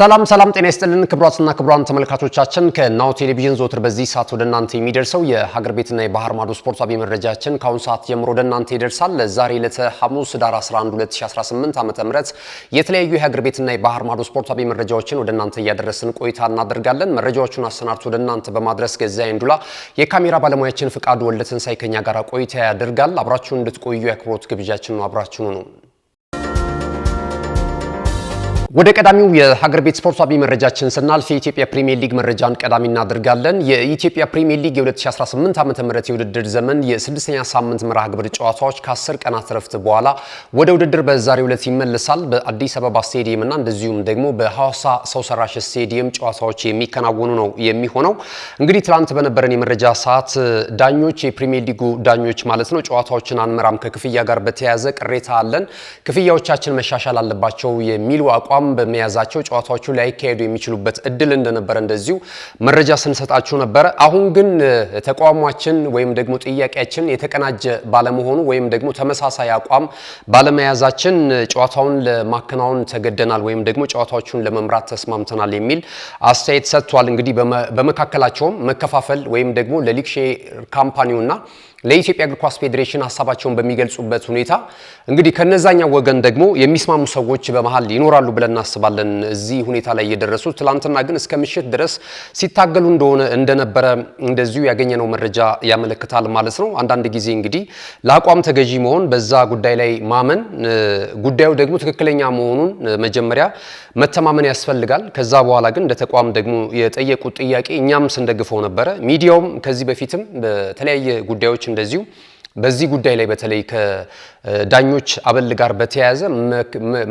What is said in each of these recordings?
ሰላም ጤና ይስጥልን ክብራትና ክብራን ተመልካቾቻችን ከናሁ ቴሌቪዥን ዘወትር በዚህ ሰዓት ወደ እናንተ የሚደርሰው የሀገር ቤትና የባህር ማዶ ስፖርታዊ መረጃችን ካሁን ሰዓት ጀምሮ ወደ እናንተ ይደርሳል። ለዛሬ ለሐሙስ ዳር 11 2018 ዓ.ም የተለያዩ የሀገር ቤትና የባህር ማዶ ስፖርታዊ መረጃዎችን ወደ እናንተ እያደረስን ቆይታ እናደርጋለን። መረጃዎቹን አሰናድቶ ወደ እናንተ በማድረስ ገዛይ እንዱላ የካሜራ ባለሙያችን ፍቃዱ ወልደትንሳይ ከኛ ጋር ቆይታ ያደርጋል። አብራችሁን እንድትቆዩ የአክብሮት ግብዣችን ነው። አብራችሁን ነው። ወደ ቀዳሚው የሀገር ቤት ስፖርታዊ መረጃችን ስናልፍ የኢትዮጵያ ፕሪሚየር ሊግ መረጃን ቀዳሚ እናደርጋለን። የኢትዮጵያ ፕሪሚየር ሊግ የ2018 ዓ.ም የውድድር ዘመን የ6ኛ ሳምንት መርሃ ግብር ጨዋታዎች ከ10 ቀናት ረፍት በኋላ ወደ ውድድር በዛሬው ዕለት ይመለሳል። በአዲስ አበባ ስቴዲየም እና እንደዚሁም ደግሞ በሐዋሳ ሰው ሰራሽ ስቴዲየም ጨዋታዎች የሚከናወኑ ነው የሚሆነው። እንግዲህ ትላንት በነበረን የመረጃ ሰዓት ዳኞች የፕሪሚየር ሊጉ ዳኞች ማለት ነው ጨዋታዎችን አንመራም ከክፍያ ጋር በተያያዘ ቅሬታ አለን፣ ክፍያዎቻችን መሻሻል አለባቸው የሚሉ አቋም በመያዛቸው ጨዋታዎቹ ላይ ካሄዱ የሚችሉበት እድል እንደነበረ እንደዚሁ መረጃ ስንሰጣችሁ ነበር። አሁን ግን ተቋማችን ወይም ደግሞ ጥያቄያችን የተቀናጀ ባለመሆኑ ወይም ደግሞ ተመሳሳይ አቋም ባለመያዛችን ጨዋታውን ለማከናወን ተገደናል ወይም ደግሞ ጨዋታዎቹን ለመምራት ተስማምተናል የሚል አስተያየት ሰጥቷል። እንግዲህ በመካከላቸውም መከፋፈል ወይም ደግሞ ለሊግ ሼር ካምፓኒውና ለኢትዮጵያ እግር ኳስ ፌዴሬሽን ሐሳባቸውን በሚገልጹበት ሁኔታ እንግዲህ ከነዛኛው ወገን ደግሞ የሚስማሙ ሰዎች በመሃል ይኖራሉ ብለን እናስባለን። እዚህ ሁኔታ ላይ እየደረሱ ትላንትና ግን እስከ ምሽት ድረስ ሲታገሉ እንደነበረ እንደዚሁ ያገኘነው መረጃ ያመለክታል ማለት ነው። አንዳንድ ጊዜ እንግዲህ ለአቋም ተገዢ መሆን፣ በዛ ጉዳይ ላይ ማመን፣ ጉዳዩ ደግሞ ትክክለኛ መሆኑን መጀመሪያ መተማመን ያስፈልጋል። ከዛ በኋላ ግን እንደ ተቋም ደግሞ የጠየቁት ጥያቄ እኛም ስንደግፈው ነበረ። ሚዲያውም ከዚህ በፊትም በተለያየ ጉዳዮች እንደዚሁ በዚህ ጉዳይ ላይ በተለይ ከዳኞች አበል ጋር በተያያዘ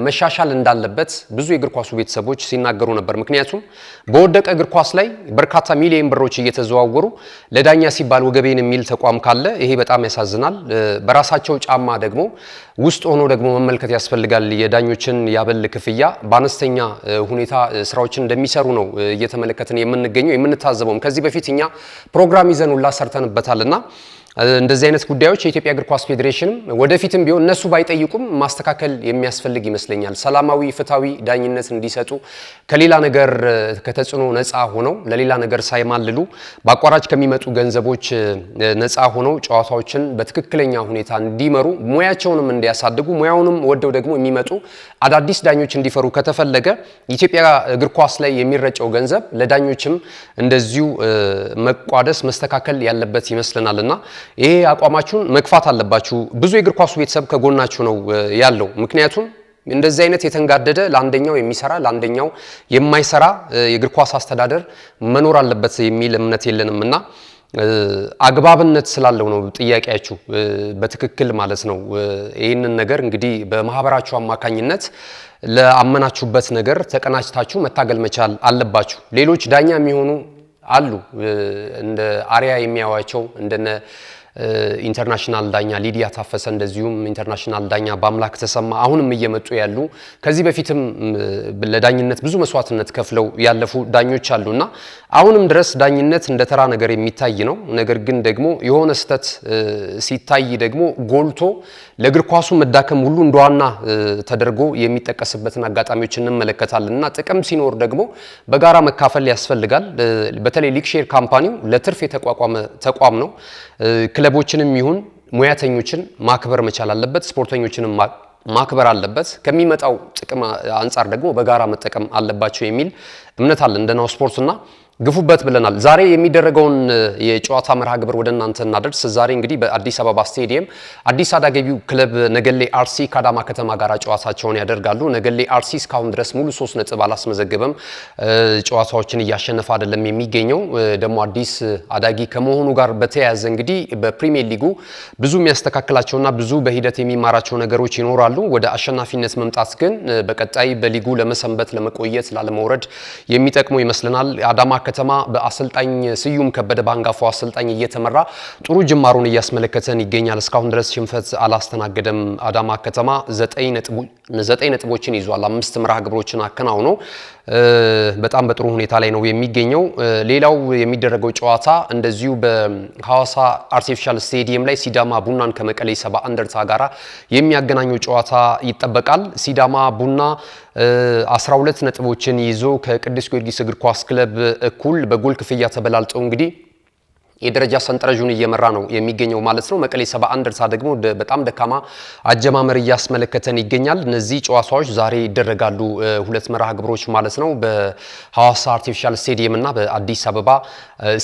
መሻሻል እንዳለበት ብዙ የእግር ኳሱ ቤተሰቦች ሲናገሩ ነበር። ምክንያቱም በወደቀ እግር ኳስ ላይ በርካታ ሚሊዮን ብሮች እየተዘዋወሩ ለዳኛ ሲባል ወገቤን የሚል ተቋም ካለ ይሄ በጣም ያሳዝናል። በራሳቸው ጫማ ደግሞ ውስጥ ሆኖ ደግሞ መመልከት ያስፈልጋል። የዳኞችን ያበል ክፍያ በአነስተኛ ሁኔታ ስራዎችን እንደሚሰሩ ነው እየተመለከትን የምንገኘው የምንታዘበውም። ከዚህ በፊት እኛ ፕሮግራም ይዘን ሁላ ሰርተንበታልና እንደዚህ አይነት ጉዳዮች የኢትዮጵያ እግር ኳስ ፌዴሬሽንም ወደፊትም ቢሆን እነሱ ባይጠይቁም ማስተካከል የሚያስፈልግ ይመስለኛል። ሰላማዊ ፍትሃዊ ዳኝነት እንዲሰጡ ከሌላ ነገር ከተጽዕኖ ነፃ ሆነው ለሌላ ነገር ሳይማልሉ በአቋራጭ ከሚመጡ ገንዘቦች ነፃ ሆነው ጨዋታዎችን በትክክለኛ ሁኔታ እንዲመሩ ሙያቸውንም እንዲያሳድጉ ሙያውንም ወደው ደግሞ የሚመጡ አዳዲስ ዳኞች እንዲፈሩ ከተፈለገ ኢትዮጵያ እግር ኳስ ላይ የሚረጨው ገንዘብ ለዳኞችም እንደዚሁ መቋደስ መስተካከል ያለበት ይመስለናልና ይሄ አቋማችሁን መግፋት አለባችሁ። ብዙ የእግር ኳሱ ቤተሰብ ከጎናችሁ ነው ያለው። ምክንያቱም እንደዚህ አይነት የተንጋደደ ለአንደኛው የሚሰራ ለአንደኛው የማይሰራ የእግር ኳስ አስተዳደር መኖር አለበት የሚል እምነት የለንምና አግባብነት ስላለው ነው ጥያቄያችሁ በትክክል ማለት ነው። ይህንን ነገር እንግዲህ በማህበራችሁ አማካኝነት ለአመናችሁበት ነገር ተቀናጅታችሁ መታገል መቻል አለባችሁ። ሌሎች ዳኛ የሚሆኑ አሉ እንደ አሪያ የሚያዋቸው እንደነ ኢንተርናሽናል ዳኛ ሊዲያ ታፈሰ እንደዚሁም ኢንተርናሽናል ዳኛ በአምላክ ተሰማ አሁንም እየመጡ ያሉ ከዚህ በፊትም ለዳኝነት ብዙ መስዋዕትነት ከፍለው ያለፉ ዳኞች አሉና አሁንም ድረስ ዳኝነት እንደ ተራ ነገር የሚታይ ነው። ነገር ግን ደግሞ የሆነ ስተት ሲታይ ደግሞ ጎልቶ ለእግር ኳሱ መዳከም ሁሉ እንደዋና ተደርጎ የሚጠቀስበትን አጋጣሚዎች እንመለከታለንና ጥቅም ሲኖር ደግሞ በጋራ መካፈል ያስፈልጋል። በተለይ ሊግ ሼር ካምፓኒው ለትርፍ የተቋቋመ ተቋም ነው። ክለቦችንም ይሁን ሙያተኞችን ማክበር መቻል አለበት። ስፖርተኞችንም ማክበር አለበት። ከሚመጣው ጥቅም አንጻር ደግሞ በጋራ መጠቀም አለባቸው የሚል እምነት አለ እንደናው ስፖርትና ግፉበት ብለናል። ዛሬ የሚደረገውን የጨዋታ መርሃ ግብር ወደ እናንተ እናደርስ። ዛሬ እንግዲህ በአዲስ አበባ ስቴዲየም አዲስ አዳገቢው ክለብ ነገሌ አርሲ ከአዳማ ከተማ ጋር ጨዋታቸውን ያደርጋሉ። ነገሌ አርሲ እስካሁን ድረስ ሙሉ 3 ነጥብ አላስመዘገበም። ጨዋታዎችን እያሸነፈ አይደለም የሚገኘው። ደግሞ አዲስ አዳጊ ከመሆኑ ጋር በተያያዘ እንግዲህ በፕሪሚየር ሊጉ ብዙ የሚያስተካክላቸውና ብዙ በሂደት የሚማራቸው ነገሮች ይኖራሉ። ወደ አሸናፊነት መምጣት ግን በቀጣይ በሊጉ ለመሰንበት ለመቆየት ላለመውረድ የሚጠቅመው ይመስለናል። አዳማ ከተማ በአሰልጣኝ ስዩም ከበደ ባንጋፋው አሰልጣኝ እየተመራ ጥሩ ጅማሩን እያስመለከተን ይገኛል። እስካሁን ድረስ ሽንፈት አላስተናገደም። አዳማ ከተማ 9 ነጥቦችን ይዟል። 5 መርሃ ግብሮችን አከናውኖ በጣም በጥሩ ሁኔታ ላይ ነው የሚገኘው። ሌላው የሚደረገው ጨዋታ እንደዚሁ በሐዋሳ አርቲፊሻል ስቴዲየም ላይ ሲዳማ ቡናን ከመቀሌ 70 እንደርታ ጋራ የሚያገናኘው ጨዋታ ይጠበቃል። ሲዳማ ቡና 12 ነጥቦችን ይዞ ከቅዱስ ጊዮርጊስ እግር ኳስ ክለብ እኩል በጎል ክፍያ ተበላልጠው እንግዲህ የደረጃ ሰንጠረዡን እየመራ ነው የሚገኘው ማለት ነው። መቀሌ 71 እንደርታ ደግሞ በጣም ደካማ አጀማመር እያስመለከተን ይገኛል። እነዚህ ጨዋታዎች ዛሬ ይደረጋሉ፣ ሁለት መርሃ ግብሮች ማለት ነው፣ በሐዋሳ አርቲፊሻል ስቴዲየም እና በአዲስ አበባ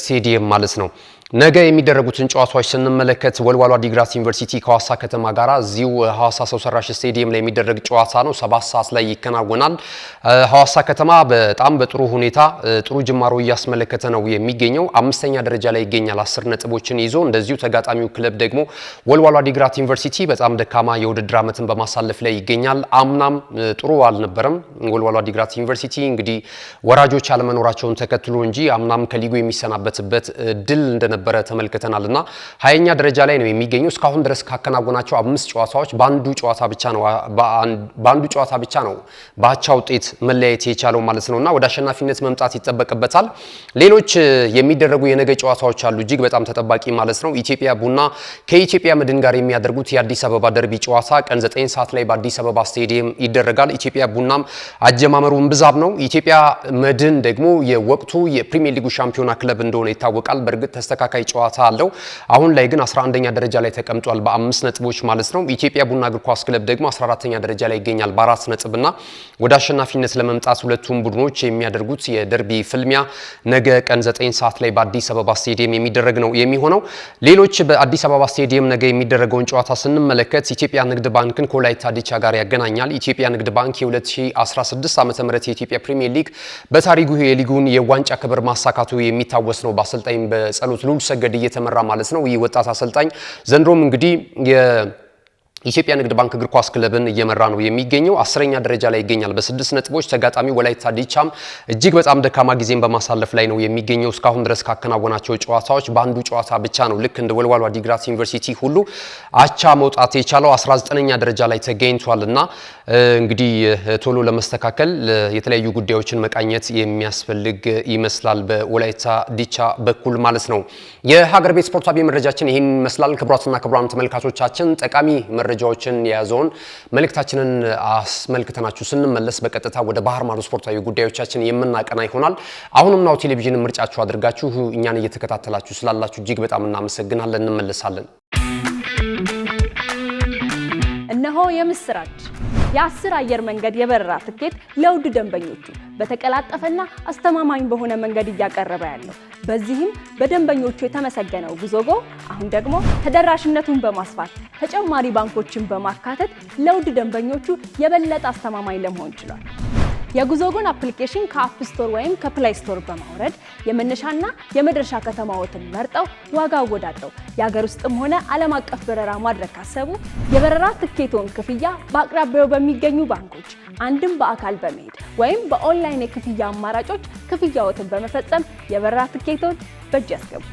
ስቴዲየም ማለት ነው። ነገ የሚደረጉትን ጨዋታዎች ስንመለከት ወልዋሎ ዓዲግራት ዩኒቨርሲቲ ከሐዋሳ ከተማ ጋር እዚሁ ሐዋሳ ሰው ሰራሽ ስቴዲየም ላይ የሚደረግ ጨዋታ ነው። 7 ሰዓት ላይ ይከናወናል። ሐዋሳ ከተማ በጣም በጥሩ ሁኔታ ጥሩ ጅማሮ እያስመለከተ ነው የሚገኘው። 5ኛ ደረጃ ላይ ይገኛል 10 ነጥቦችን ይዞ። እንደዚሁ ተጋጣሚው ክለብ ደግሞ ወልዋሎ ዓዲግራት ዩኒቨርሲቲ በጣም ደካማ የውድድር ዓመትን በማሳለፍ ላይ ይገኛል። አምናም ጥሩ አልነበረም ወልዋሎ ዓዲግራት ዩኒቨርሲቲ እንግዲህ ወራጆች አለመኖራቸውን ተከትሎ እንጂ አምናም ከሊጉ የሚሰናበትበት ድል እንደነበረ ተመልክተናልና 20ኛ ደረጃ ላይ ነው የሚገኘው። እስካሁን ድረስ ካከናወናቸው 5 ጨዋታዎች በአንዱ ጨዋታ ብቻ ነው በአቻ ውጤት መለያየት የቻለው ማለት ነውና ወደ አሸናፊነት መምጣት ይጠበቅበታል። ሌሎች የሚደረጉ የነገ ጨዋታዎች አሉ እጅግ በጣም ተጠባቂ ማለት ነው። ኢትዮጵያ ቡና ከኢትዮጵያ መድን ጋር የሚያደርጉት የአዲስ አበባ ደርቢ ጨዋታ ቀን 9 ሰዓት ላይ በአዲስ አበባ ስቴዲየም ይደረጋል። ኢትዮጵያ ቡናም አጀማመሩ እምብዛም ነው። ኢትዮጵያ መድን ደግሞ የወቅቱ የፕሪሚየር ሊጉ ሻምፒዮና ክለብ እንደሆነ ይታወቃል። በእርግጥ ተስተካካይ ጨዋታ አለው። አሁን ላይ ግን 11ኛ ደረጃ ላይ ተቀምጧል በ5 ነጥቦች ማለት ነው። ኢትዮጵያ ቡና እግር ኳስ ክለብ ደግሞ 14ኛ ደረጃ ላይ ይገኛል በ4 ነጥብና ወደ አሸናፊነት ለመምጣት ሁለቱም ቡድኖች የሚያደርጉት የደርቢ ፍልሚያ ነገ ቀን 9 ሰዓት ላይ በአዲስ አበባ ስቴዲየም የሚደረግ ነው የሚሆነው። ሌሎች በአዲስ አበባ ስቴዲየም ነገ የሚደረገውን ጨዋታ ስንመለከት ኢትዮጵያ ንግድ ባንክን ከወላይታ ዲቻ ጋር ያገናኛል። ኢትዮጵያ ንግድ ባንክ የ2016 ዓ.ም የኢትዮጵያ ፕሪሚየር ሊግ በታሪኩ የሊጉን የዋንጫ ክብር ማሳካቱ የሚታወስ ነው። በአሰልጣኝ በጸሎት ሉል ሰገድ እየተመራ ማለት ነው። ይህ ወጣት አሰልጣኝ ዘንድሮም እንግዲህ የኢትዮጵያ ንግድ ባንክ እግር ኳስ ክለብን እየመራ ነው የሚገኘው። 10ኛ ደረጃ ላይ ይገኛል በ6 ነጥቦች። ተጋጣሚ ወላይታ ዲቻም እጅግ በጣም ደካማ ጊዜን በማሳለፍ ላይ ነው የሚገኘው። እስካሁን ድረስ ካከናወናቸው ጨዋታዎች በአንዱ ጨዋታ ብቻ ነው ልክ እንደ ወልዋሎ ዓዲግራት ዩኒቨርሲቲ ሁሉ አቻ መውጣት የቻለው 19ኛ ደረጃ ላይ ተገኝቷልና እንግዲህ ቶሎ ለመስተካከል የተለያዩ ጉዳዮችን መቃኘት የሚያስፈልግ ይመስላል በወላይታ ዲቻ በኩል ማለት ነው። የሀገር ቤት ስፖርታዊ መረጃችን ይህን ይመስላል። ክቡራትና ክቡራን ተመልካቾቻችን ጠቃሚ መረጃዎችን የያዘውን መልእክታችንን አስመልክተናችሁ ስንመለስ በቀጥታ ወደ ባህር ማዶ ስፖርታዊ ጉዳዮቻችን የምናቀና ይሆናል። አሁንም ናሁ ቴሌቪዥን ምርጫችሁ አድርጋችሁ እኛን እየተከታተላችሁ ስላላችሁ እጅግ በጣም እናመሰግናለን። እንመለሳለን። እነሆ የምስራች የ10 አየር መንገድ የበረራ ትኬት ለውድ ደንበኞቹ በተቀላጠፈና አስተማማኝ በሆነ መንገድ እያቀረበ ያለው። በዚህም በደንበኞቹ የተመሰገነው ጉዞጎ አሁን ደግሞ ተደራሽነቱን በማስፋት ተጨማሪ ባንኮችን በማካተት ለውድ ደንበኞቹ የበለጠ አስተማማኝ ለመሆን ችሏል። የጉዞጎን አፕሊኬሽን ከአፕ ስቶር ወይም ከፕሌይ ስቶር በማውረድ የመነሻና የመድረሻ ከተማዎትን መርጠው ዋጋ አወዳድረው የሀገር ውስጥም ሆነ ዓለም አቀፍ በረራ ማድረግ ካሰቡ የበረራ ትኬቶን ክፍያ በአቅራቢያው በሚገኙ ባንኮች አንድም በአካል በመሄድ ወይም በኦንላይን የክፍያ አማራጮች ክፍያዎትን በመፈጸም የበረራ ትኬቶን በእጅ ያስገቡ።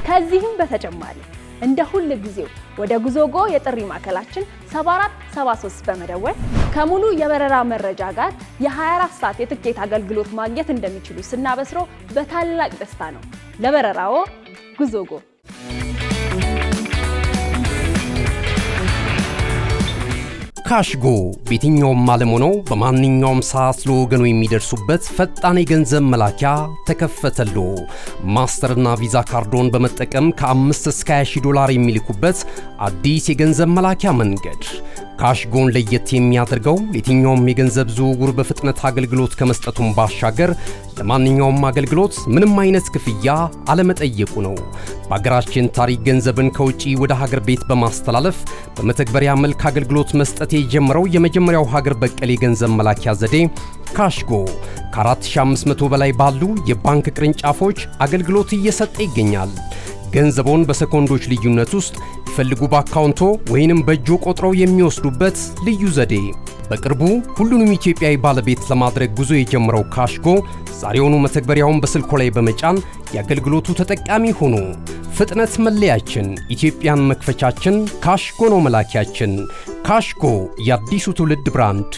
ከዚህም በተጨማሪ እንደ ሁሉ ጊዜው ወደ ጉዞጎ የጥሪ ማዕከላችን 7473 በመደወል ከሙሉ የበረራ መረጃ ጋር የ24 ሰዓት የትኬት አገልግሎት ማግኘት እንደሚችሉ ስናበስሮ በታላቅ ደስታ ነው። ለበረራዎ ጉዞጎ። ካሽጎ በየትኛውም ዓለም ሆነው በማንኛውም ሰዓት ለወገኑ የሚደርሱበት ፈጣን የገንዘብ መላኪያ ተከፈተሎ። ማስተርና ቪዛ ካርዶን በመጠቀም ከ5 እስከ 20 ዶላር የሚልኩበት አዲስ የገንዘብ መላኪያ መንገድ። ካሽጎን ለየት የሚያደርገው የትኛውም የገንዘብ ዝውውር በፍጥነት አገልግሎት ከመስጠቱም ባሻገር ለማንኛውም አገልግሎት ምንም አይነት ክፍያ አለመጠየቁ ነው። በሀገራችን ታሪክ ገንዘብን ከውጪ ወደ ሀገር ቤት በማስተላለፍ በመተግበሪያ መልክ አገልግሎት መስጠት የጀመረው የመጀመሪያው ሀገር በቀል የገንዘብ መላኪያ ዘዴ ካሽጎ ከ4500 በላይ ባሉ የባንክ ቅርንጫፎች አገልግሎት እየሰጠ ይገኛል። ገንዘቦን በሰኮንዶች ልዩነት ውስጥ ይፈልጉ በአካውንቶ ወይንም በእጆ ቆጥረው የሚወስዱበት ልዩ ዘዴ። በቅርቡ ሁሉንም ኢትዮጵያዊ ባለቤት ለማድረግ ጉዞ የጀመረው ካሽጎ ዛሬውኑ መተግበሪያውን በስልኮ ላይ በመጫን የአገልግሎቱ ተጠቃሚ ሆኑ። ፍጥነት መለያችን፣ ኢትዮጵያን መክፈቻችን፣ ካሽጎ ነው መላኪያችን። ካሽጎ የአዲሱ ትውልድ ብራንድ።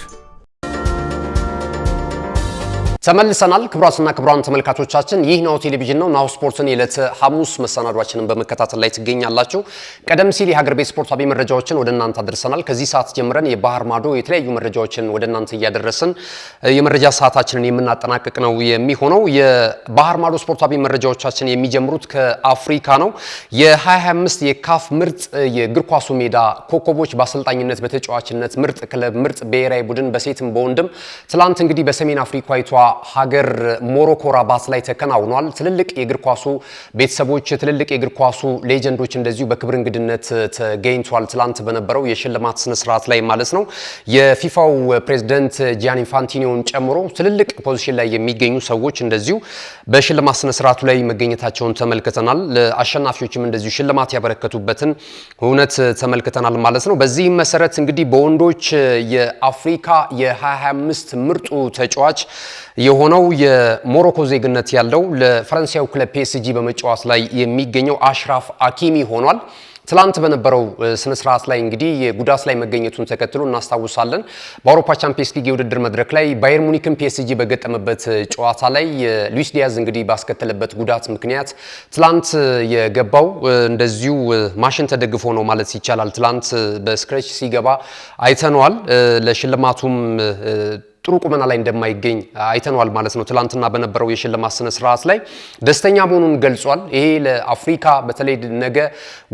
ተመልሰናል። ክቡራትና ክቡራን ተመልካቾቻችን ይህ ናሁ ቴሌቪዥን ነው። ናሁ ስፖርትን የዕለተ ሐሙስ መሰናዷችንን በመከታተል ላይ ትገኛላችሁ። ቀደም ሲል የሀገር ቤት ስፖርታዊ መረጃዎችን ወደ እናንተ አድርሰናል። ከዚህ ሰዓት ጀምረን የባህር ማዶ የተለያዩ መረጃዎችን ወደ እናንተ እያደረስን የመረጃ ሰዓታችንን የምናጠናቅቅ ነው የሚሆነው። የባህር ማዶ ስፖርታዊ መረጃዎቻችን የሚጀምሩት ከአፍሪካ ነው። የ2025 የካፍ ምርጥ የእግር ኳሱ ሜዳ ኮከቦች በአሰልጣኝነት በተጫዋችነት ምርጥ ክለብ ምርጥ ብሔራዊ ቡድን በሴትም በወንድም ትላንት እንግዲህ በሰሜን አፍሪካዊቷ ሀገር ሞሮኮ ራባት ላይ ተከናውኗል። ትልልቅ የእግር ኳሱ ቤተሰቦች ትልልቅ የእግር ኳሱ ሌጀንዶች እንደዚሁ በክብር እንግድነት ተገኝቷል። ትላንት በነበረው የሽልማት ስነ ስርዓት ላይ ማለት ነው። የፊፋው ፕሬዝዳንት ጂያኒ ኢንፋንቲኖን ጨምሮ ትልልቅ ፖዚሽን ላይ የሚገኙ ሰዎች እንደዚሁ በሽልማት ስነ ስርዓቱ ላይ መገኘታቸውን ተመልክተናል። ለአሸናፊዎችም እንደዚሁ ሽልማት ያበረከቱበትን እውነት ተመልክተናል ማለት ነው። በዚህም መሰረት እንግዲህ በወንዶች የአፍሪካ የ2025 ምርጡ ተጫዋች የሆነው የሞሮኮ ዜግነት ያለው ለፈረንሳዩ ክለብ ፒኤስጂ በመጫወት ላይ የሚገኘው አሽራፍ አኪሚ ሆኗል። ትላንት በነበረው ስነ ስርዓት ላይ እንግዲህ የጉዳት ላይ መገኘቱን ተከትሎ እናስታውሳለን። በአውሮፓ ቻምፒየንስ ሊግ የውድድር መድረክ ላይ ባየር ሙኒክን ፒኤስጂ በገጠመበት ጨዋታ ላይ ሉዊስ ዲያዝ እንግዲህ ባስከተለበት ጉዳት ምክንያት ትላንት የገባው እንደዚሁ ማሽን ተደግፎ ነው ማለት ይቻላል። ትላንት በስክሬች ሲገባ አይተነዋል። ለሽልማቱም ጥሩ ቁመና ላይ እንደማይገኝ አይተነዋል ማለት ነው። ትላንትና በነበረው የሽልማት ስነ ስርዓት ላይ ደስተኛ መሆኑን ገልጿል። ይሄ ለአፍሪካ በተለይ ነገ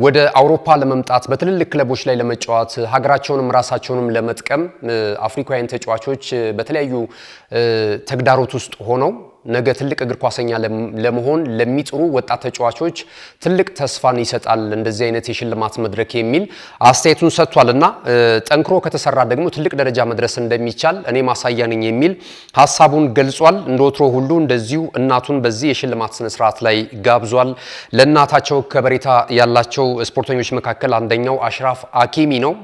ወደ አውሮፓ ለመምጣት በትልልቅ ክለቦች ላይ ለመጫወት ሀገራቸውንም ራሳቸውንም ለመጥቀም አፍሪካውያን ተጫዋቾች በተለያዩ ተግዳሮት ውስጥ ሆነው ነገ ትልቅ እግር ኳሰኛ ለመሆን ለሚጥሩ ወጣት ተጫዋቾች ትልቅ ተስፋን ይሰጣል እንደዚህ አይነት የሽልማት መድረክ የሚል አስተያየቱን ሰጥቷልና ጠንክሮ ከተሰራ ደግሞ ትልቅ ደረጃ መድረስ እንደሚቻል እኔ ማሳያ ነኝ የሚል ሐሳቡን ገልጿል። እንደወትሮ ሁሉ እንደዚሁ እናቱን በዚህ የሽልማት ስነ ስርዓት ላይ ጋብዟል። ለእናታቸው ከበሬታ ያላቸው ስፖርተኞች መካከል አንደኛው አሽራፍ አኪሚ ነው።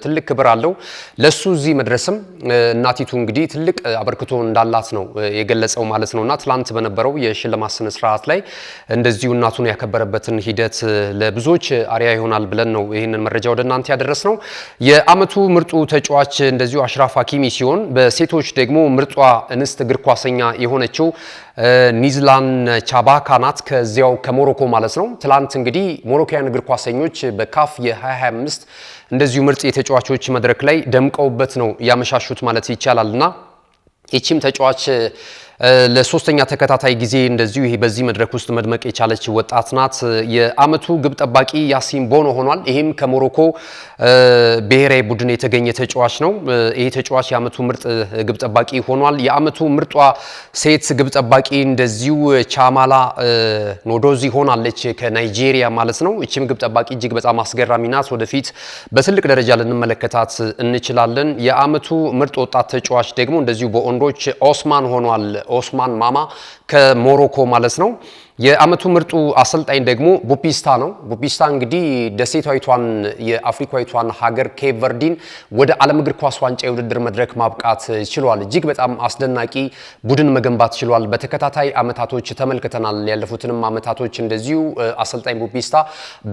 ትልቅ ክብር አለው ለሱ እዚህ መድረስም እናቲቱ እንግዲህ ትልቅ አበርክቶ እንዳላት ነው የገለጸው ማለት ነው። እና ትላንት በነበረው የሽልማት ስነ ስርዓት ላይ እንደዚሁ እናቱን ያከበረበትን ሂደት ለብዙዎች አሪያ ይሆናል ብለን ነው ይህንን መረጃ ወደ እናንተ ያደረስነው። የአመቱ ምርጡ ተጫዋች እንደዚሁ አሽራፍ አኪሚ ሲሆን በሴቶች ደግሞ ምርጧ እንስት እግር ኳሰኛ የሆነችው ኒዝላን ቻባካ ናት፣ ከዚያው ከሞሮኮ ማለት ነው። ትላንት እንግዲህ ሞሮኮያን እግር ኳሰኞች በካፍ የ2025 እንደዚሁ ምርጥ የተጫዋቾች መድረክ ላይ ደምቀውበት ነው ያመሻሹት ማለት ይቻላልና ይቺም ተጫዋች ለሶስተኛ ተከታታይ ጊዜ እንደዚሁ ይሄ በዚህ መድረክ ውስጥ መድመቅ የቻለች ወጣት ናት። የአመቱ ግብ ጠባቂ ያሲን ቦኖ ሆኗል። ይሄም ከሞሮኮ ብሔራዊ ቡድን የተገኘ ተጫዋች ነው። ይሄ ተጫዋች የአመቱ ምርጥ ግብ ጠባቂ ሆኗል። የአመቱ ምርጧ ሴት ግብ ጠባቂ እንደዚሁ ቻማላ ኖዶዚ ሆናለች ከናይጄሪያ ማለት ነው። እቺም ግብ ጠባቂ እጅግ በጣም አስገራሚ ናት። ወደፊት በትልቅ ደረጃ ልንመለከታት እንችላለን። የአመቱ ምርጥ ወጣት ተጫዋች ደግሞ እንደዚሁ በወንዶች ኦስማን ሆኗል። ኦስማን ማማ ከሞሮኮ ማለት ነው። የአመቱ ምርጡ አሰልጣኝ ደግሞ ቡፒስታ ነው። ቡፒስታ እንግዲህ ደሴታዊቷን የአፍሪካዊቷን ሀገር ኬፕ ቨርዲን ወደ ዓለም እግር ኳስ ዋንጫ የውድድር መድረክ ማብቃት ችሏል። እጅግ በጣም አስደናቂ ቡድን መገንባት ችሏል። በተከታታይ አመታቶች ተመልክተናል። ያለፉትንም አመታቶች እንደዚሁ አሰልጣኝ ቡፒስታ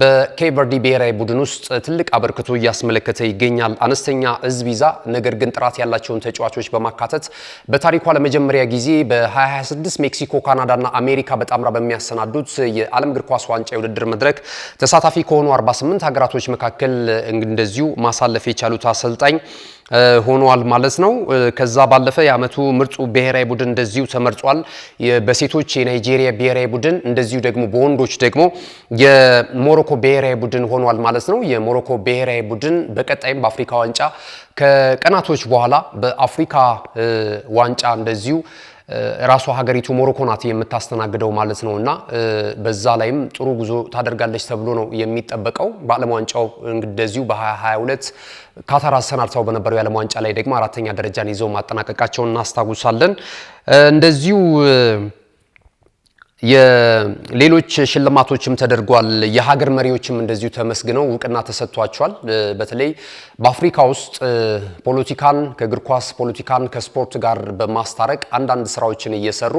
በኬፕ ቨርዲ ብሔራዊ ቡድን ውስጥ ትልቅ አበርክቶ እያስመለከተ ይገኛል። አነስተኛ ህዝብ ይዛ ነገር ግን ጥራት ያላቸውን ተጫዋቾች በማካተት በታሪኳ ለመጀመሪያ ጊዜ በ2026 ሜክሲኮ፣ ካናዳና አሜሪካ በጣምራ የሚያሰናዱት የዓለም እግር ኳስ ዋንጫ የውድድር መድረክ ተሳታፊ ከሆኑ 48 ሀገራቶች መካከል እንደዚሁ ማሳለፍ የቻሉት አሰልጣኝ ሆኗል ማለት ነው። ከዛ ባለፈ የአመቱ ምርጡ ብሔራዊ ቡድን እንደዚሁ ተመርጧል። በሴቶች የናይጄሪያ ብሔራዊ ቡድን እንደዚሁ ደግሞ በወንዶች ደግሞ የሞሮኮ ብሔራዊ ቡድን ሆኗል ማለት ነው። የሞሮኮ ብሔራዊ ቡድን በቀጣይም በአፍሪካ ዋንጫ ከቀናቶች በኋላ በአፍሪካ ዋንጫ እንደዚሁ ራሷ ሀገሪቱ ሞሮኮ ናት የምታስተናግደው ማለት ነውና በዛ ላይም ጥሩ ጉዞ ታደርጋለች ተብሎ ነው የሚጠበቀው። በዓለም ዋንጫው እንደዚሁ በ2022 ካታር አሰናድተው በነበረው የዓለም ዋንጫ ላይ ደግሞ አራተኛ ደረጃን ይዘው ማጠናቀቃቸውን እናስታውሳለን። እንደዚሁ የሌሎች ሽልማቶችም ተደርጓል። የሀገር መሪዎችም እንደዚሁ ተመስግነው እውቅና ተሰጥቷቸዋል። በተለይ በአፍሪካ ውስጥ ፖለቲካን ከእግር ኳስ ፖለቲካን ከስፖርት ጋር በማስታረቅ አንዳንድ ስራዎችን እየሰሩ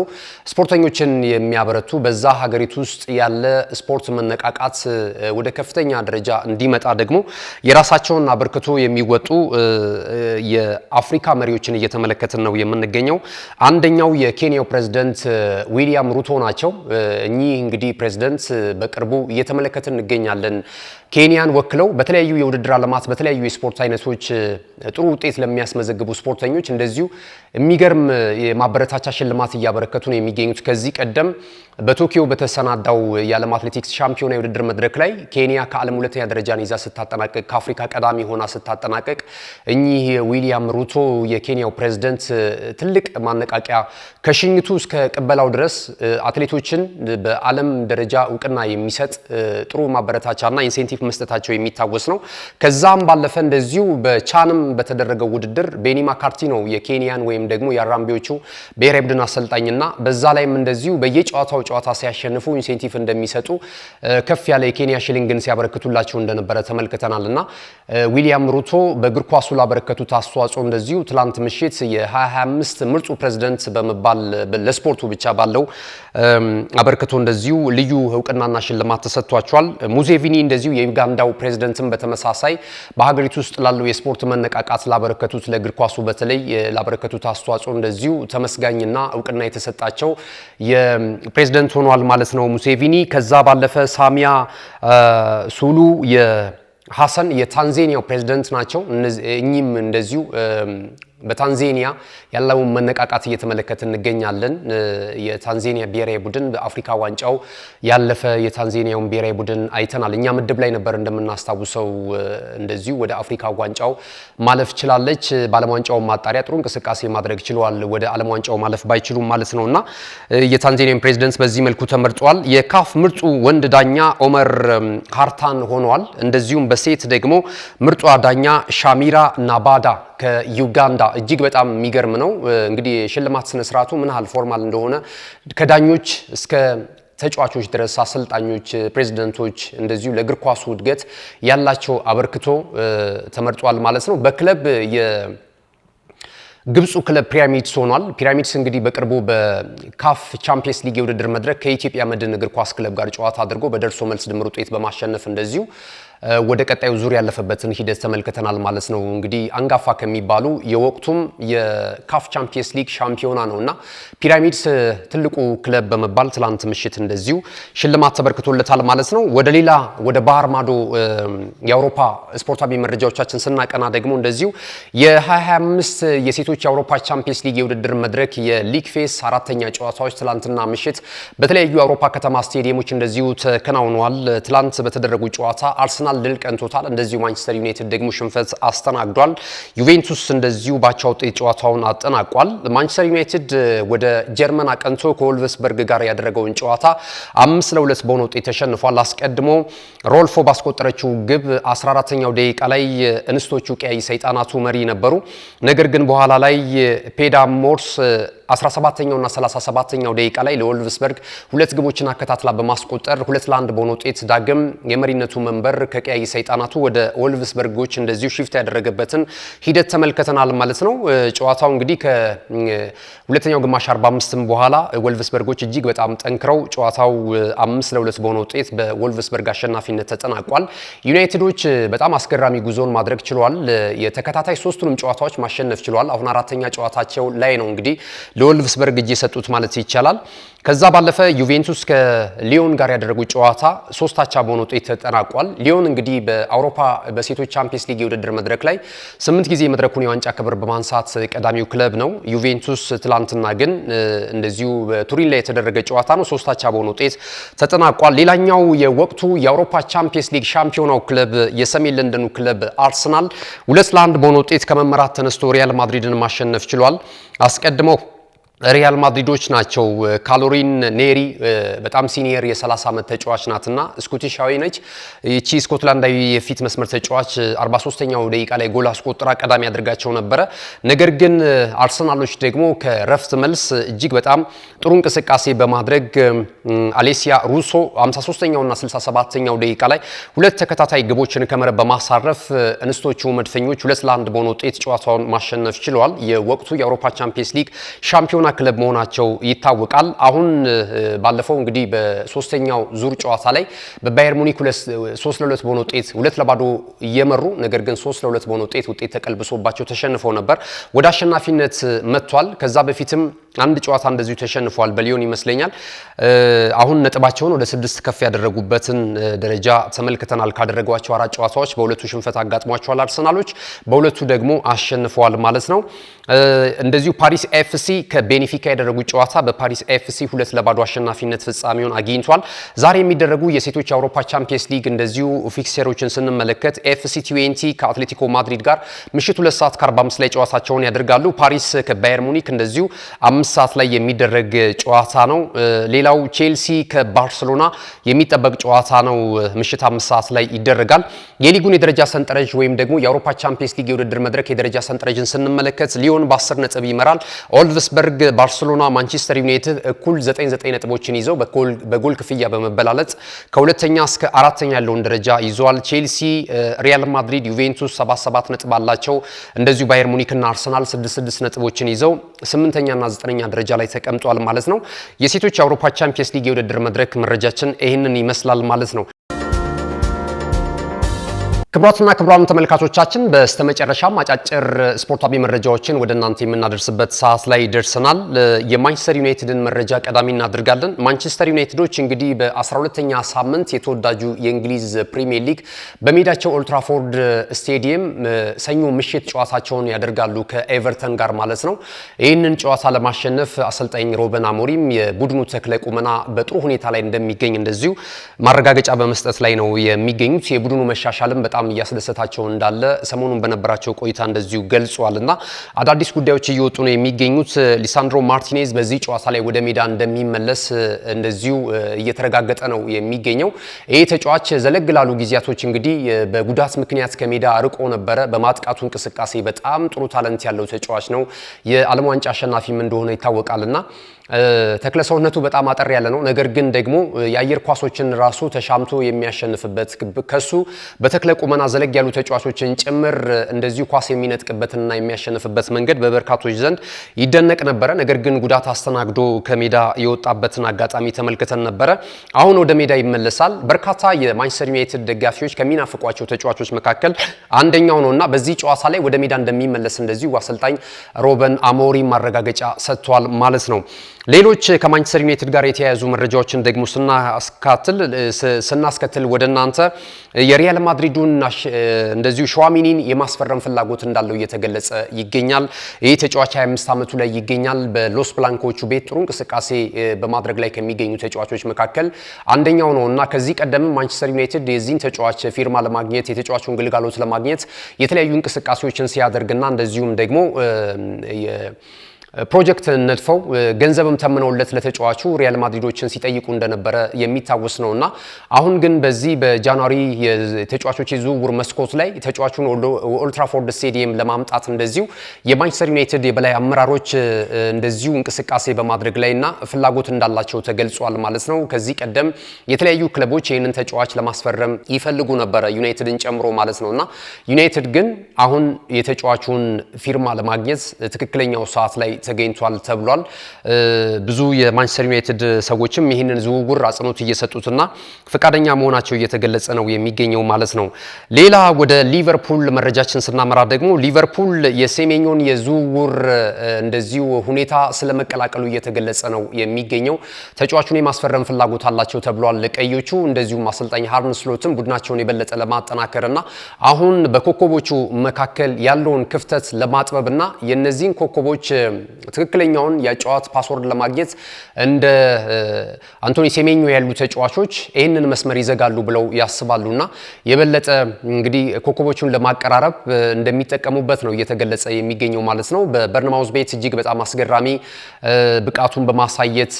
ስፖርተኞችን የሚያበረቱ በዛ ሀገሪቱ ውስጥ ያለ ስፖርት መነቃቃት ወደ ከፍተኛ ደረጃ እንዲመጣ ደግሞ የራሳቸውን አበርክቶ የሚወጡ የአፍሪካ መሪዎችን እየተመለከትን ነው የምንገኘው። አንደኛው የኬንያው ፕሬዝዳንት ዊሊያም ሩቶ ናቸው። እኚህ እንግዲህ ፕሬዝዳንት በቅርቡ እየተመለከትን እንገኛለን። ኬንያን ወክለው በተለያዩ የውድድር ዓለማት በተለያዩ የስፖርት አይነቶች ጥሩ ውጤት ለሚያስመዘግቡ ስፖርተኞች እንደዚሁ የሚገርም የማበረታቻ ሽልማት እያበረከቱ ነው የሚገኙት። ከዚህ ቀደም በቶኪዮ በተሰናዳው የዓለም አትሌቲክስ ሻምፒዮና የውድድር መድረክ ላይ ኬንያ ከዓለም ሁለተኛ ደረጃን ይዛ ስታጠናቀቅ ከአፍሪካ ቀዳሚ ሆና ስታጠናቀቅ እኚህ ዊሊያም ሩቶ የኬንያው ፕሬዝዳንት ትልቅ ማነቃቂያ ከሽኝቱ እስከ ቅበላው ድረስ አትሌቶችን በዓለም ደረጃ እውቅና የሚሰጥ ጥሩ ማበረታቻና ኢንሴንቲቭ መስጠታቸው የሚታወስ ነው። ከዛም ባለፈ እንደዚሁ በቻንም በተደረገው ውድድር ቤኒ ማካርቲ ነው የኬንያን ወይም ደግሞ የአራምቢዎቹ ብሔራዊ ቡድን አሰልጣኝና በዛ ላይም እንደዚሁ በየጨዋታው ጨዋታ ሲያሸንፉ ኢንሴንቲቭ እንደሚሰጡ ከፍ ያለ የኬንያ ሽሊንግን ሲያበረክቱላቸው እንደነበረ ተመልክተናልና ዊሊያም ሩቶ በእግር ኳሱ ላበረከቱት አስተዋጽኦ እንደዚሁ ትላንት ምሽት የ2025 ምርጡ ፕሬዝዳንት በመባል ለስፖርቱ ብቻ ባለው አበርክቶ እንደዚሁ ልዩ እውቅናና ሽልማት ተሰጥቷቸዋል። ሙሴቪኒ እንደዚሁ የዩጋንዳው ፕሬዝዳንትም በተመሳሳይ በሀገሪቱ ውስጥ ላለው የስፖርት መነቃቃት ላበረከቱት ለእግር ኳሱ በተለይ ላበረከቱት አስተዋጽኦ እንደዚሁ ተመስጋኝና እውቅና የተሰጣቸው የፕሬዝዳንት ሆኗል ማለት ነው ሙሴቪኒ። ከዛ ባለፈ ሳሚያ ሱሉ የሐሰን የታንዛኒያው ፕሬዝዳንት ናቸው። እኚህም እንደዚሁ በታንዛኒያ ያለውን መነቃቃት እየተመለከትን እንገኛለን። የታንዛኒያ ብሔራዊ ቡድን በአፍሪካ ዋንጫው ያለፈ የታንዛኒያውን ብሔራዊ ቡድን አይተናል። እኛ ምድብ ላይ ነበር እንደምናስታውሰው እንደዚሁ ወደ አፍሪካ ዋንጫው ማለፍ ችላለች። በዓለም ዋንጫው ማጣሪያ ጥሩ እንቅስቃሴ ማድረግ ችለዋል። ወደ ዓለም ዋንጫው ማለፍ ባይችሉም ማለት ነውና የታንዛኒያን ፕሬዝዳንት በዚህ መልኩ ተመርጠዋል። የካፍ ምርጡ ወንድ ዳኛ ኦመር ሃርታን ሆነዋል። እንደዚሁም በሴት ደግሞ ምርጧ ዳኛ ሻሚራ ናባዳ ከዩጋንዳ እጅግ በጣም የሚገርም ነው። እንግዲህ የሽልማት ስነ ስርዓቱ ምን ያህል ፎርማል እንደሆነ ከዳኞች እስከ ተጫዋቾች ድረስ አሰልጣኞች፣ ፕሬዝዳንቶች እንደዚሁ ለእግር ኳሱ እድገት ያላቸው አበርክቶ ተመርጧል ማለት ነው። በክለብ ግብፁ ክለብ ፒራሚድስ ሆኗል። ፒራሚድስ እንግዲህ በቅርቡ በካፍ ቻምፒየንስ ሊግ የውድድር መድረክ ከኢትዮጵያ መድን እግር ኳስ ክለብ ጋር ጨዋታ አድርጎ በደርሶ መልስ ድምር ውጤት በማሸነፍ እንደዚሁ ወደ ቀጣዩ ዙር ያለፈበትን ሂደት ተመልክተናል ማለት ነው። እንግዲህ አንጋፋ ከሚባሉ የወቅቱም የካፍ ቻምፒየንስ ሊግ ሻምፒዮና ነውና ፒራሚድስ ትልቁ ክለብ በመባል ትላንት ምሽት እንደዚሁ ሽልማት ተበርክቶለታል ማለት ነው። ወደ ባህር ማዶ የአውሮፓ ስፖርታዊ መረጃዎቻችን ስናቀና ደግሞ እንደዚሁ የ2025 የሴቶች የአውሮፓ ቻምፒየንስ ሊግ የውድድር መድረክ የሊግ ፌስ አራተኛ ጨዋታዎች ትላንትና ምሽት በተለያዩ የአውሮፓ ከተማ ስቴዲየሞች እንደዚሁ ተከናውነዋል። ትላንት በተደረጉ ጨዋታ አርሰናል ድል ቀንቶታል። እንደዚሁ ማንቸስተር ዩናይትድ ደግሞ ሽንፈት አስተናግዷል። ዩቬንቱስ እንደዚሁ ባቻ ውጤት ጨዋታውን አጠናቋል። ማንቸስተር ዩናይትድ ወደ ጀርመን አቀንቶ ከወልቭስበርግ ጋር ያደረገውን ጨዋታ 5-2 በሆነ ውጤት ተሸንፏል። አስቀድሞ ሮልፎ ባስቆጠረችው ግብ 14ኛው ደቂቃ ላይ እንስቶቹ ቀያይ ሰይጣናቱ መሪ ነበሩ። ነገር ግን በኋላ ላይ ፔዳ ሞርስ 17ኛውና 37ኛው ደቂቃ ላይ ለወልቭስበርግ ሁለት ግቦችን አከታትላ በማስቆጠር 2-1 በሆነ ውጤት ዳግም የመሪነቱ መንበር ከቀያይ ሰይጣናቱ ወደ ወልቭስበርጎች እንደዚሁ ሽፍት ያደረገበትን ሂደት ተመልክተናል ማለት ነው። ጨዋታው እንግዲህ ከሁለተኛው ግማሽ 45ም በኋላ ወልቭስበርጎች እጅግ በጣም ጠንክረው ጨዋታው 5-2 በሆነ ውጤት በወልቭስበርግ አሸናፊነት ተጠናቋል። ዩናይትዶች በጣም አስገራሚ ጉዞን ማድረግ ችለዋል። የተከታታይ ሶስቱንም ጨዋታዎች ማሸነፍ ችለዋል። አሁን አራተኛ ጨዋታቸው ላይ ነው እንግዲህ ለወልቭስበርግ እጅ የሰጡት ማለት ይቻላል። ከዛ ባለፈ ዩቬንቱስ ከሊዮን ጋር ያደረጉት ጨዋታ 3-1 በሆነ ውጤት ተጠናቋል። ሊዮን እንግዲህ በአውሮፓ በሴቶች ቻምፒየንስ ሊግ የውድድር መድረክ ላይ 8 ጊዜ መድረኩን የዋንጫ ክብር በማንሳት ቀዳሚው ክለብ ነው። ዩቬንቱስ ትላንትና ግን እንደዚሁ በቱሪን ላይ የተደረገ ጨዋታ ነው 3-1 በሆነ ውጤት ተጠናቋል። ሌላኛው የወቅቱ የአውሮፓ ቻምፒየንስ ሊግ ሻምፒዮናው ክለብ የሰሜን ለንደኑ ክለብ አርሰናል 2-1 በሆነ ውጤት ከመመራት ተነስቶ ሪያል ማድሪድን ማሸነፍ ችሏል። አስቀድመው ሪያል ማድሪዶች ናቸው። ካሎሪን ኔሪ በጣም ሲኒየር የ30 ዓመት ተጫዋች ናትና ስኮቲሻዊ ነች። እቺ ስኮትላንዳዊ የፊት መስመር ተጫዋች 43ኛው ደቂቃ ላይ ጎል አስቆጥራ ቀዳሚ ያደርጋቸው ነበረ። ነገር ግን አርሰናሎች ደግሞ ከረፍት መልስ እጅግ በጣም ጥሩ እንቅስቃሴ በማድረግ አሌሲያ ሩሶ 53ኛውና 67ኛው ደቂቃ ላይ ሁለት ተከታታይ ግቦችን ከመረብ በማሳረፍ እንስቶቹ መድፈኞች 2-1 በሆነ ውጤት ጨዋታውን ማሸነፍ ችለዋል። የወቅቱ የአውሮፓ ቻምፒየንስ ሊግ ሻምፒዮን ክለብ መሆናቸው ይታወቃል። አሁን ባለፈው እንግዲህ በሶስተኛው ዙር ጨዋታ ላይ በባየር ሙኒክ 3-2 በሆነ ውጤት 2-0 እየመሩ ነገር ግን 3-2 በሆነ ውጤት ተቀልብሶባቸው ተሸንፈው ነበር። ወደ አሸናፊነት መጥቷል። ከዛ በፊትም አንድ ጨዋታ እንደዚሁ ተሸንፏል በሊዮን ይመስለኛል። አሁን ነጥባቸውን ወደ 6 ከፍ ያደረጉበትን ደረጃ ተመልክተናል። ካደረጓቸው 4 ጨዋታዎች በሁለቱ ሽንፈት አጋጥሟቸዋል አርሰናሎች፣ በሁለቱ ደግሞ አሸንፈዋል ማለት ነው። እንደዚሁ ፓሪስ ኤፍሲ ከቤኔፊካ ያደረጉት ጨዋታ በፓሪስ ኤፍሲ 2-0 አሸናፊነት ፍጻሜውን አግኝቷል። ዛሬ የሚደረጉ የሴቶች የአውሮፓ ቻምፒየንስ ሊግ እንደዚሁ ፊክስቸሮችን ስንመለከት ኤፍሲ 20 ከአትሌቲኮ ማድሪድ ጋር ምሽት 2:45 ላይ ጨዋታቸውን ያደርጋሉ። ፓሪስ ከባየር ሙኒክ እንደዚሁ 5 ሰዓት ላይ የሚደረግ ጨዋታ ነው። ሌላው ቼልሲ ከባርሴሎና የሚጠበቅ ጨዋታ ነው። ምሽት 5 ሰዓት ላይ ይደረጋል። የሊጉን የደረጃ ሰንጠረዥ ወይም ደግሞ የአውሮፓ ቻምፒየንስ ሊግ የውድድር መድረክ የደረጃ ሰንጠረዥን ስንመለከት ሊዮን በ10 ነጥብ ይመራል። ኦልቭስበርግ፣ ባርሴሎና፣ ማንቸስተር ዩናይትድ እኩል 9 ነጥቦችን ይዘው በጎል ክፍያ በመበላለጥ ከሁለተኛ እስከ አራተኛ ያለውን ደረጃ ይዘዋል። ቼልሲ፣ ሪያል ማድሪድ፣ ዩቬንቱስ 7 ነጥብ አላቸው። እንደዚሁ ባየር ሙኒክና አርሰናል 6 ነጥቦችን ይዘው 8ኛና 9ኛ ደረጃ ላይ ተቀምጧል ማለት ነው። የሴቶች የአውሮፓ ቻምፒየንስ ሊግ የውድድር መድረክ መረጃችን ይህንን ይመስላል ማለት ነው። ክቡራትና ክቡራን ተመልካቾቻችን በስተመጨረሻም አጫጭር ስፖርታዊ መረጃዎችን ወደ እናንተ የምናደርስበት ሰዓት ላይ ደርሰናል። የማንቸስተር ዩናይትድን መረጃ ቀዳሚ እናደርጋለን። ማንቸስተር ዩናይትዶች እንግዲህ በ12ኛ ሳምንት የተወዳጁ የእንግሊዝ ፕሪሚየር ሊግ በሜዳቸው ኦልድ ትራፎርድ ስቴዲየም ሰኞ ምሽት ጨዋታቸውን ያደርጋሉ ከኤቨርተን ጋር ማለት ነው። ይህንን ጨዋታ ለማሸነፍ አሰልጣኝ ሮበን አሞሪም የቡድኑ ተክለ ቁመና በጥሩ ሁኔታ ላይ እንደሚገኝ እንደዚሁ ማረጋገጫ በመስጠት ላይ ነው የሚገኙት። የቡድኑ መሻሻልም በጣም እያስደሰታቸው እንዳለ ሰሞኑን በነበራቸው ቆይታ እንደዚሁ ገልጿልና አዳዲስ ጉዳዮች እየወጡ ነው የሚገኙት። ሊሳንድሮ ማርቲኔዝ በዚህ ጨዋታ ላይ ወደ ሜዳ እንደሚመለስ እንደዚሁ እየተረጋገጠ ነው የሚገኘው። ይሄ ተጫዋች ዘለግ ላሉ ጊዜያቶች እንግዲህ በጉዳት ምክንያት ከሜዳ ርቆ ነበረ። በማጥቃቱ እንቅስቃሴ በጣም ጥሩ ታለንት ያለው ተጫዋች ነው። የዓለም ዋንጫ አሸናፊም እንደሆነ ይታወቃልና ተክለ ሰውነቱ በጣም አጠር ያለ ነው። ነገር ግን ደግሞ የአየር ኳሶችን ራሱ ተሻምቶ የሚያሸንፍበት ከሱ በተክለ ቁመና ዘለግ ያሉ ተጫዋቾችን ጭምር እንደዚሁ ኳስ የሚነጥቅበትና የሚያሸንፍበት መንገድ በበርካቶች ዘንድ ይደነቅ ነበረ። ነገር ግን ጉዳት አስተናግዶ ከሜዳ የወጣበትን አጋጣሚ ተመልክተን ነበረ። አሁን ወደ ሜዳ ይመለሳል። በርካታ የማንቸስተር ዩናይትድ ደጋፊዎች ከሚናፍቋቸው ተጫዋቾች መካከል አንደኛው ነውና በዚህ ጨዋታ ላይ ወደ ሜዳ እንደሚመለስ እንደዚሁ አሰልጣኝ ሮበን አሞሪም ማረጋገጫ ሰጥቷል ማለት ነው። ሌሎች ከማንቸስተር ዩናይትድ ጋር የተያያዙ መረጃዎችን ደግሞ ስናስከትል ወደ እናንተ የሪያል ማድሪዱን እንደዚሁ ሸዋሚኒን የማስፈረም ፍላጎት እንዳለው እየተገለጸ ይገኛል። ይህ ተጫዋች 25 ዓመቱ ላይ ይገኛል። በሎስ ብላንኮቹ ቤት ጥሩ እንቅስቃሴ በማድረግ ላይ ከሚገኙ ተጫዋቾች መካከል አንደኛው ነውና ከዚህ ቀደም ማንቸስተር ዩናይትድ የዚህን ተጫዋች ፊርማ ለማግኘት የተጫዋቹን ግልጋሎት ለማግኘት የተለያዩ እንቅስቃሴዎችን ሲያደርግና እንደዚሁም ደግሞ ፕሮጀክት ነድፈው ገንዘብም ተምነውለት ለተጫዋቹ ሪያል ማድሪዶችን ሲጠይቁ እንደነበረ የሚታወስ ነውና አሁን ግን በዚህ በጃንዋሪ የተጫዋቾች የዝውውር መስኮት ላይ ተጫዋቹን ኦልድ ትራፎርድ ስቴዲየም ለማምጣት እንደዚሁ የማንቸስተር ዩናይትድ የበላይ አመራሮች እንደዚሁ እንቅስቃሴ በማድረግ ላይና ፍላጎት እንዳላቸው ተገልጿል ማለት ነው። ከዚህ ቀደም የተለያዩ ክለቦች ይህንን ተጫዋች ለማስፈረም ይፈልጉ ነበረ ዩናይትድን ጨምሮ ማለት ነውና ዩናይትድ ግን አሁን የተጫዋቹን ፊርማ ለማግኘት ትክክለኛው ሰዓት ላይ ተገኝቷል ተብሏል። ብዙ የማንቸስተር ዩናይትድ ሰዎችም ይህንን ዝውውር አጽንኦት እየሰጡትና ፈቃደኛ መሆናቸው እየተገለጸ ነው የሚገኘው ማለት ነው። ሌላ ወደ ሊቨርፑል መረጃችን ስናመራ ደግሞ ሊቨርፑል የሴሜኞን የዝውውር እንደዚሁ ሁኔታ ስለመቀላቀሉ እየተገለጸ ነው የሚገኘው። ተጫዋቹን የማስፈረም ፍላጎት አላቸው ተብሏል ቀዮቹ። እንደዚሁም አሰልጣኝ አርነ ስሎትም ቡድናቸውን የበለጠ ለማጠናከርና አሁን በኮከቦቹ መካከል ያለውን ክፍተት ለማጥበብና የነዚህን ኮከቦች ትክክለኛውን የጨዋታ ፓስወርድ ለማግኘት እንደ አንቶኒ ሴሜኞ ያሉ ተጫዋቾች ይህንን መስመር ይዘጋሉ ብለው ያስባሉና የበለጠ እንግዲህ ኮከቦቹን ለማቀራረብ እንደሚጠቀሙበት ነው እየተገለጸ የሚገኘው ማለት ነው። በበርንማውዝ ቤት እጅግ በጣም አስገራሚ ብቃቱን በማሳየት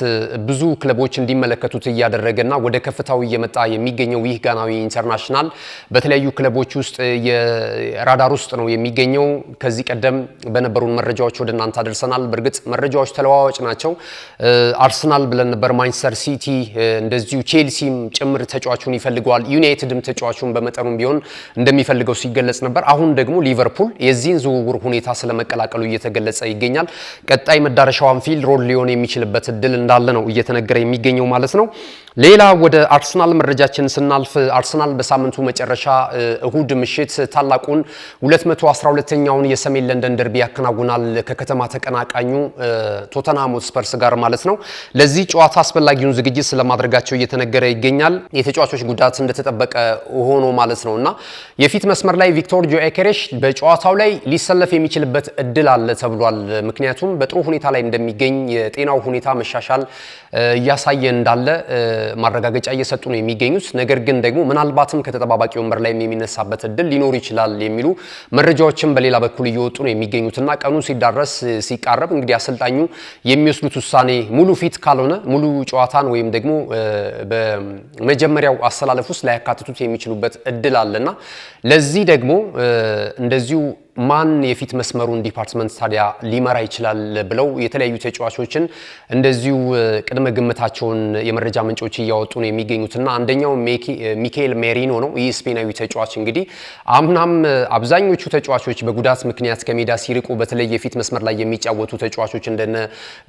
ብዙ ክለቦች እንዲመለከቱት እያደረገና ወደ ከፍታው እየመጣ የሚገኘው ይህ ጋናዊ ኢንተርናሽናል በተለያዩ ክለቦች ውስጥ የራዳር ውስጥ ነው የሚገኘው። ከዚህ ቀደም በነበሩን መረጃዎች ወደ እናንተ አደርሰናል። በእርግጥ መረጃዎች ተለዋዋጭ ናቸው። አርሰናል ብለን ነበር፣ ማንቸስተር ሲቲ እንደዚሁ ቼልሲም ጭምር ተጫዋቹን ይፈልገዋል። ዩናይትድም ተጫዋቹን በመጠኑም ቢሆን እንደሚፈልገው ሲገለጽ ነበር። አሁን ደግሞ ሊቨርፑል የዚህን ዝውውር ሁኔታ ስለመቀላቀሉ እየተገለጸ ይገኛል። ቀጣይ መዳረሻው አንፊልድ ሮድ ሊሆን የሚችልበት እድል እንዳለ ነው እየተነገረ የሚገኘው ማለት ነው። ሌላ ወደ አርሰናል መረጃችን ስናልፍ አርሰናል በሳምንቱ መጨረሻ እሁድ ምሽት ታላቁን 212ኛውን የሰሜን ለንደን ደርቢ ያከናውናል ከከተማ ተቀናቃኙ ቶተንሃም ሆትስፐርስ ጋር ማለት ነው። ለዚህ ጨዋታ አስፈላጊውን ዝግጅት ስለማድረጋቸው እየተነገረ ይገኛል። የተጫዋቾች ጉዳት እንደተጠበቀ ሆኖ ማለት ነውና የፊት መስመር ላይ ቪክቶር ጆኬሬሽ በጨዋታው ላይ ሊሰለፍ የሚችልበት እድል አለ ተብሏል። ምክንያቱም በጥሩ ሁኔታ ላይ እንደሚገኝ የጤናው ሁኔታ መሻሻል እያሳየ እንዳለ ማረጋገጫ እየሰጡ ነው የሚገኙት። ነገር ግን ደግሞ ምናልባትም ከተጠባባቂ ወንበር ላይ የሚነሳበት እድል ሊኖር ይችላል የሚሉ መረጃዎችን በሌላ በኩል እየወጡ ነው የሚገኙትና ቀኑ ሲዳረስ ሲቃረብ እንግዲህ አሰልጣኙ የሚወስዱት ውሳኔ ሙሉ ፊት ካልሆነ ሙሉ ጨዋታን ወይም ደግሞ በመጀመሪያው አሰላለፍ ውስጥ ላያካትቱት የሚችሉበት እድል አለና ለዚህ ደግሞ እንደዚሁ ማን የፊት መስመሩን ዲፓርትመንት ታዲያ ሊመራ ይችላል ብለው የተለያዩ ተጫዋቾችን እንደዚሁ ቅድመ ግምታቸውን የመረጃ ምንጮች እያወጡ ነው የሚገኙትና አንደኛው ሚካኤል ሜሪኖ ነው። ይህ ስፔናዊ ተጫዋች እንግዲህ አምናም አብዛኞቹ ተጫዋቾች በጉዳት ምክንያት ከሜዳ ሲርቁ በተለይ የፊት መስመር ላይ የሚጫወቱ ተጫዋቾች እንደነ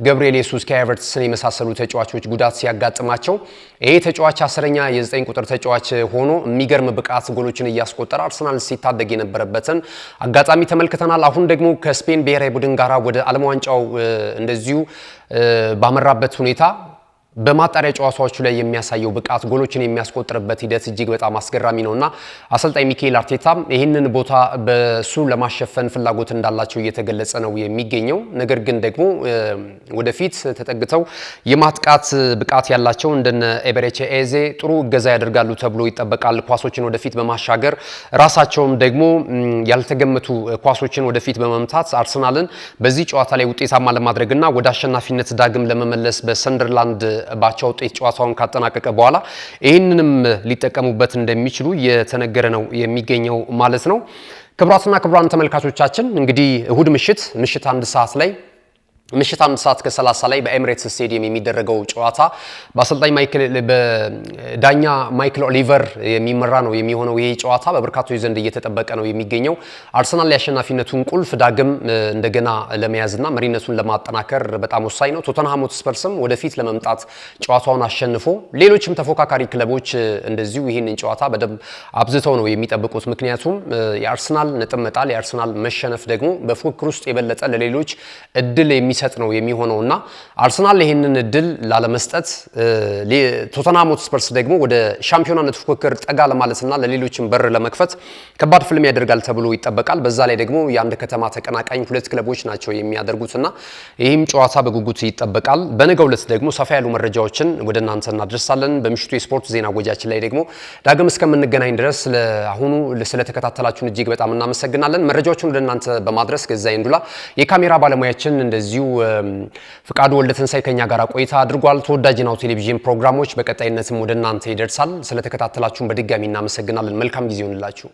ገብርኤል ሱስ ከኤቨርተን የመሳሰሉ ተጫዋቾች ጉዳት ሲያጋጥማቸው ይሄ ተጫዋች 10ኛ የ9 ቁጥር ተጫዋች ሆኖ የሚገርም ብቃት ጎሎችን እያስቆጠረ አርሰናል ሲታደግ የነበረበትን አጋጣሚ ተመልክተናል። አሁን ደግሞ ከስፔን ብሔራዊ ቡድን ጋር ወደ ዓለም ዋንጫው እንደዚሁ ባመራበት ሁኔታ በማጣሪያ ጨዋታዎቹ ላይ የሚያሳየው ብቃት ጎሎችን የሚያስቆጥርበት ሂደት እጅግ በጣም አስገራሚ ነውና አሰልጣኝ ሚካኤል አርቴታም ይህንን ቦታ በሱ ለማሸፈን ፍላጎት እንዳላቸው እየተገለጸ ነው የሚገኘው። ነገር ግን ደግሞ ወደፊት ተጠግተው የማጥቃት ብቃት ያላቸው እንደነ ኤበሬቺ ኤዜ ጥሩ እገዛ ያደርጋሉ ተብሎ ይጠበቃል። ኳሶችን ወደፊት በማሻገር ራሳቸውም ደግሞ ያልተገመቱ ኳሶችን ወደፊት በመምታት አርሰናልን በዚህ ጨዋታ ላይ ውጤታማ ለማድረግና ወደ አሸናፊነት ዳግም ለመመለስ በሰንደርላንድ ባቻ ውጤት ጨዋታውን ካጠናቀቀ በኋላ ይህንንም ሊጠቀሙበት እንደሚችሉ የተነገረ ነው የሚገኘው ማለት ነው። ክቡራትና ክቡራን ተመልካቾቻችን እንግዲህ እሁድ ምሽት 1 ሰዓት ላይ ምሽት 1 ሰዓት ከ30 ላይ በኤሚሬትስ ስቴዲየም የሚደረገው ጨዋታ በዳኛ ማይክል ኦሊቨር የሚመራ ነው የሚሆነው። ይሄ ጨዋታ በበርካቶች ዘንድ እየተጠበቀ ነው የሚገኘው። አርሰናል የአሸናፊነቱን ቁልፍ ዳግም እንደገና ለመያዝና መሪነቱን ለማጠናከር በጣም ወሳኝ ነው። ቶተንሃም ሆትስፐርስም ወደፊት ለመምጣት ጨዋታውን አሸንፎ ሌሎችም ተፎካካሪ ክለቦች እንደዚሁ ይህንን ጨዋታ በደንብ አብዝተው ነው የሚጠብቁት። ምክንያቱም የአርሰናል ነጥብ መጣል የአርሰናል መሸነፍ ደግሞ በፉክክር ውስጥ የበለጠ ለሌሎች እድል የሚሰጥ ነው የሚሆነውና አርሰናል ይህንን እድል ላለመስጠት ቶተንሃም ሆትስፐርስ ደግሞ ወደ ሻምፒዮናነት ፉክክር ጠጋ ለማለትና ለሌሎችም በር ለመክፈት ከባድ ፍልሚያ ያደርጋል ተብሎ ይጠበቃል። በዛ ላይ ደግሞ የአንድ ከተማ ተቀናቃኝ ሁለት ክለቦች ናቸው የሚያደርጉትና ይህም ጨዋታ በጉጉት ይጠበቃል። በነገው ዕለት ደግሞ ሰፋ ያሉ መረጃዎችን ወደ እናንተ እናደርሳለን። በምሽቱ የስፖርት ዜና ወጃችን ላይ ደግሞ ዳግም እስከምንገናኝ ድረስ ለአሁኑ ስለተከታተላችሁን እጅግ በጣም እናመሰግናለን። መረጃዎችን ወደ እናንተ በማድረስ ገዛኸኝ ዱላ የካሜራ ባለሙያችን እንደዚሁ ፍቃዱ ወልደተንሳይ ከኛ ጋር ቆይታ አድርጓል። ተወዳጅ ናሁ ቴሌቪዥን ፕሮግራሞች በቀጣይነትም ወደ እናንተ ይደርሳል። ስለተከታተላችሁን በድጋሚ እናመሰግናለን። መልካም ጊዜ ይሁንላችሁ።